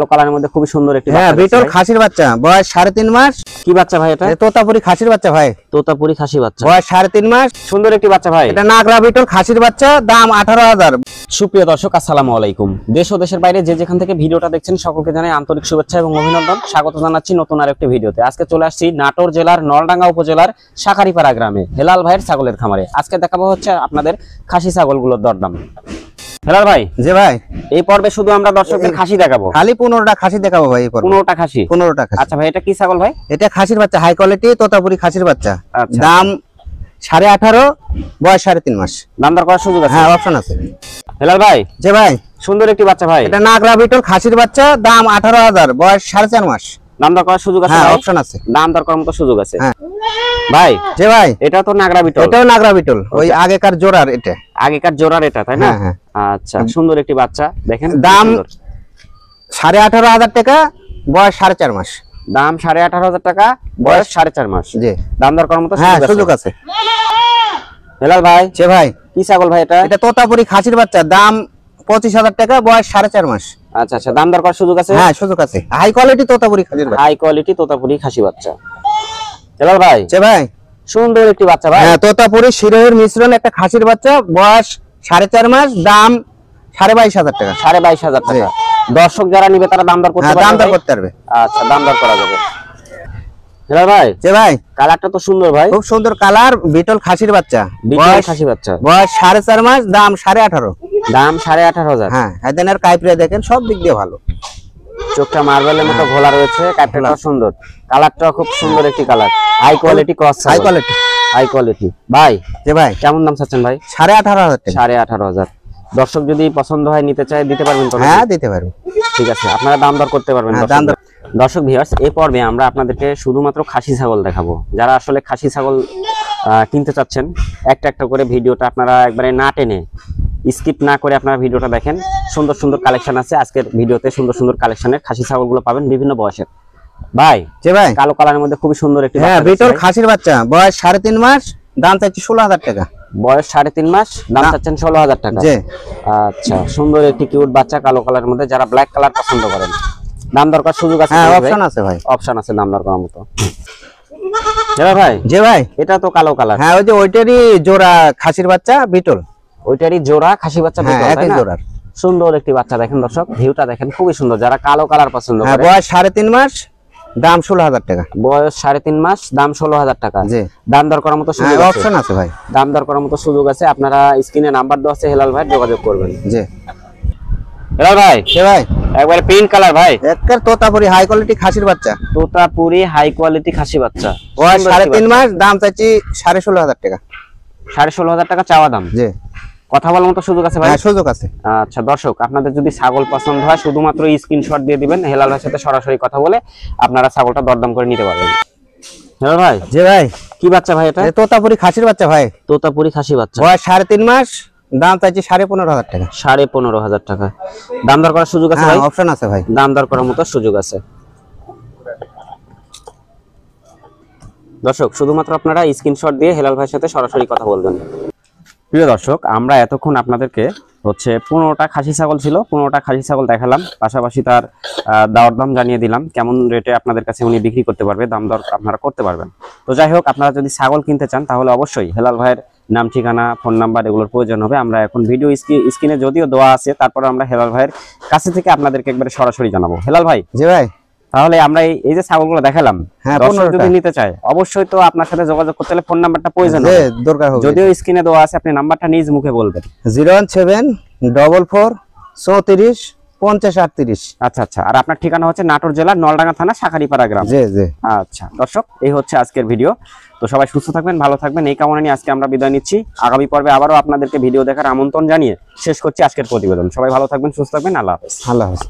কালো কালারের মধ্যে খুবই সুন্দর একটি হ্যাঁ বিটল খাসির বাচ্চা, বয়স 3.5 মাস। কি বাচ্চা ভাই এটা? তোতাপুরি খাসির বাচ্চা ভাই, তোতাপুরি খাসি বাচ্চা, বয়স 3.5 মাস। সুন্দর একটি বাচ্চা ভাই, এটা নাগরা বিটল খাসির বাচ্চা, দাম 18,000। সুপ্রিয় দর্শক আসসালামু আলাইকুম। দেশ ও দেশের বাইরে যে যেখান থেকে ভিডিওটা দেখছেন সকলকে জানাই আন্তরিক শুভেচ্ছা এবং অভিনন্দন। স্বাগত জানাচ্ছি নতুন আরেকটি ভিডিওতে। আজকে চলে আসছি নাটোর জেলার নলডাঙ্গা উপজেলার শাকারিপাড়া গ্রামে হেলাল ভাইয়ের ছাগলের খামারে। আজকে দেখাবো হচ্ছে আপনাদের খাসি ছাগলগুলোর দরদাম। হেলাল ভাই, জি ভাই, এই পর্বে শুধু আমরা দর্শকদের খাসি দেখাবো, খালি 15টা খাসি দেখাবো ভাই। এই পর্বে 15টা খাসি। 15টা খাসি। আচ্ছা ভাই, এটা কি ছাগল ভাই? এটা খাসির বাচ্চা, হাই কোয়ালিটি তোতাপুরি খাসির বাচ্চা। আচ্ছা, দাম 18.5, বয়স 3.5 মাস। দাম দর করার সুযোগ আছে? হ্যাঁ, অপশন আছে। হেলাল ভাই, জি ভাই, সুন্দর একটি বাচ্চা ভাই, এটা নাগরা বিটল খাসির বাচ্চা, দাম 18,000, বয়স 4.5 মাস। দাম দর করার সুযোগ আছে? হ্যাঁ, অপশন আছে। দাম দর করার মতো সুযোগ আছে। হ্যাঁ ভাই, জি ভাই, এটা তো নাগরা বিটল। এটাও নাগরা বিটল, ওই আগেকার জোড়ার এটা, আগেকার জোড়ার এটা, তাই না? হ্যাঁ। আচ্ছা, সুন্দর একটি বাচ্চা দেখেন। দাম 18,500 টাকা, বয়স 4.5 মাস। দাম 18,500 টাকা, বয়স 4.5 মাস। জি, দাম দর করার মতো হ্যাঁ সুযোগ আছে। হেলাল ভাই, জি ভাই, কি ছাগল ভাই এটা? এটা তোতাপুরি খাসির বাচ্চা, দাম 25,000 টাকা, বয়স 4.5 মাস। আচ্ছা আচ্ছা, দাম দর করার সুযোগ আছে? হ্যাঁ সুযোগ আছে। হাই কোয়ালিটি তোতাপুরি খাসির বাচ্চা, হাই কোয়ালিটি তোতাপুরি খাসি বাচ্চা। হেলাল ভাই, জি ভাই, সুন্দর একটি বাচ্চা ভাই। হ্যাঁ তোতাপুরি শিরোহের মিশ্রণ একটা খাসির বাচ্চা, বয়স 4.5 মাস, দাম 22,500 টাকা। 22,500 টাকা। দর্শক যারা নিবে তারা দাম দর করতে পারবে? দাম দর করতে পারবে। আচ্ছা, দাম দর করা যাবে। হেলাল ভাই, জি ভাই, কালারটা তো সুন্দর ভাই, খুব সুন্দর কালার, বিটল খাসির বাচ্চা, বিটল খাসি বাচ্চা, বয়স 4.5 মাস, দাম 18,500। দাম 18,500। হ্যাঁ, এদের কাইপড়ে দেখেন, সব দিক দিয়ে ভালো। চোখটা মার্বেলের মতো ঘোলা রয়েছে, কাপড়টা সুন্দর, কালারটা খুব সুন্দর একটি color, high quality cross, high quality, high quality. ভাই, জি ভাই, কেমন দাম চাচ্ছেন ভাই? 18,500 টাকা। 18,500। দর্শক যদি পছন্দ হয়, নিতে চায়, দিতে পারবেন তো? হ্যাঁ দিতে পারবো। ঠিক আছে, আপনারা দাম দর করতে পারবেন। দর্শক ভিউয়ার্স, এই পর্বে আমরা আপনাদেরকে শুধুমাত্র খাসি ছাগল দেখাবো। যারা আসলে খাসি ছাগল কিনতে চাচ্ছেন, একটা একটা করে ভিডিওটা আপনারা একবারে না টেনে, স্কিপ না করে আপনারা ভিডিওটা দেখেন। সুন্দর সুন্দর কালেকশন আছে আজকের ভিডিওতে, সুন্দর সুন্দর কালেকশনের খাসি ছাগলগুলো পাবেন বিভিন্ন বয়সের। ভাই, জি ভাই, কালো কালারের মধ্যে খুবই সুন্দর একটি, হ্যাঁ বিটল খাসির বাচ্চা, বয়স 3.5 মাস, দাম চাচ্ছি 16,000 টাকা। বয়স 3.5 মাস, দাম চাচ্ছেন 16,000 টাকা। জি, আচ্ছা, সুন্দর একটি কিউট বাচ্চা কালো কালারের মধ্যে। যারা ব্ল্যাক কালার পছন্দ করেন, দাম দরকার সুযোগ আছে? হ্যাঁ অপশন আছে ভাই, অপশন আছে দাম দর করার মতো। হ্যাঁ ভাই, জি ভাই, এটা তো কালো কালার। হ্যাঁ ওই যে ওইটারই জোড়া খাসির বাচ্চা বিটল, ওইটারই জোড়া খাসি বাচ্চা বিটল, হ্যাঁ তাই একই না? জোড়ার। সুন্দর একটি বাচ্চা দেখেন দর্শক, ভিউটা দেখেন খুবই সুন্দর। যারা কালো কালার পছন্দ হ্যাঁ, করে, বয়স 3.5 মাস, দাম 16,000 টাকা। বয়স 3.5 মাস, দাম 16,000 টাকা। জি, দাম দর করার মতো সুযোগ হ্যাঁ আছে? অপশন আছে ভাই, দাম দর করার মতো সুযোগ আছে। আপনারা স্ক্রিনে নাম্বার দেওয়া আছে, হেলাল ভাই যোগাযোগ করবেন। জি, হেলাল ভাই, জি ভাই, একবারে পিঙ্ক কালার ভাই, একটা তোতাপুরি হাই কোয়ালিটি খাসির বাচ্চা, তোতাপুরি হাই কোয়ালিটি খাসি বাচ্চা, বয়স 3.5 মাস, দাম চাচ্ছি 16,500 টাকা। 16,500 টাকা চাওয়া দাম। জি, কথা বলার মতো সুযোগ আছে ভাই? হ্যাঁ সুযোগ আছে। আচ্ছা দর্শক, আপনাদের যদি ছাগল পছন্দ হয়, শুধুমাত্র স্ক্রিনশট দিয়ে দিবেন, হেলাল ভাইয়ের সাথে সরাসরি কথা বলে আপনারা ছাগলটা দরদাম করে নিতে পারবেন। হেলাল ভাই, জি ভাই, কি বাচ্চা ভাই এটা? তোতাপুরি খাসির বাচ্চা ভাই, তোতাপুরি খাসি বাচ্চা, বয়স 3.5 মাস, দাম চাচ্ছি 15,500 টাকা। 15,500 টাকা। দাম দর করার সুযোগ আছে ভাই? হ্যাঁ অপশন আছে ভাই, দাম দর করার মতো সুযোগ আছে। দর্শক, শুধুমাত্র আপনারা স্ক্রিনশট দিয়ে হেলাল ভাইয়ের সাথে সরাসরি কথা বলবেন। প্রিয় দর্শক, আমরা এতক্ষণ আপনাদেরকে হচ্ছে 15টা খাসি ছাগল ছিল, 15টা খাসি ছাগল দেখালাম, পাশাপাশি তার দরদাম জানিয়ে দিলাম, কেমন রেটে আপনাদের কাছে উনি বিক্রি করতে পারবে, দাম দর আপনারা করতে পারবেন। তো যাই হোক, আপনারা যদি ছাগল কিনতে চান তাহলে অবশ্যই হেলাল ভাইয়ের নাম, ঠিকানা, ফোন নাম্বার এগুলোর প্রয়োজন হবে। আমরা এখন ভিডিও স্ক্রিনে যদিও দেওয়া আছে, তারপরে আমরা হেলাল ভাইয়ের কাছে থেকে আপনাদেরকে একবারে সরাসরি জানাবো। হেলাল ভাই, জি ভাই, তাহলে আমরা এই যে ছাগলগুলো দেখালাম, হ্যাঁ দর্শক যদি নিতে চায় অবশ্যই তো আপনার সাথে যোগাযোগ করতে হলে ফোন নাম্বারটা প্রয়োজন জি হবে, দরকার হবে। যদিও স্ক্রিনে দেওয়া আছে, আপনি নাম্বারটা নিজ মুখে বলবেন। 01744 34 50 38। আচ্ছা আচ্ছা, আর আপনার ঠিকানা হচ্ছে নাটোর জেলার নলডাঙ্গা থানা শাকারিপাড়া গ্রাম। জি জি। আচ্ছা দর্শক, এই হচ্ছে আজকের ভিডিও। তো সবাই সুস্থ থাকবেন, ভালো থাকবেন, এই কামনা নিয়ে আজকে আমরা বিদায় নিচ্ছি। আগামী পর্বে আবারও আপনাদেরকে ভিডিও দেখার আমন্ত্রণ জানিয়ে শেষ করছি আজকের প্রতিবেদন। সবাই ভালো থাকবেন, সুস্থ থাকবেন, আল্লাহ হাফেজ। আল্লাহ হাফেজ।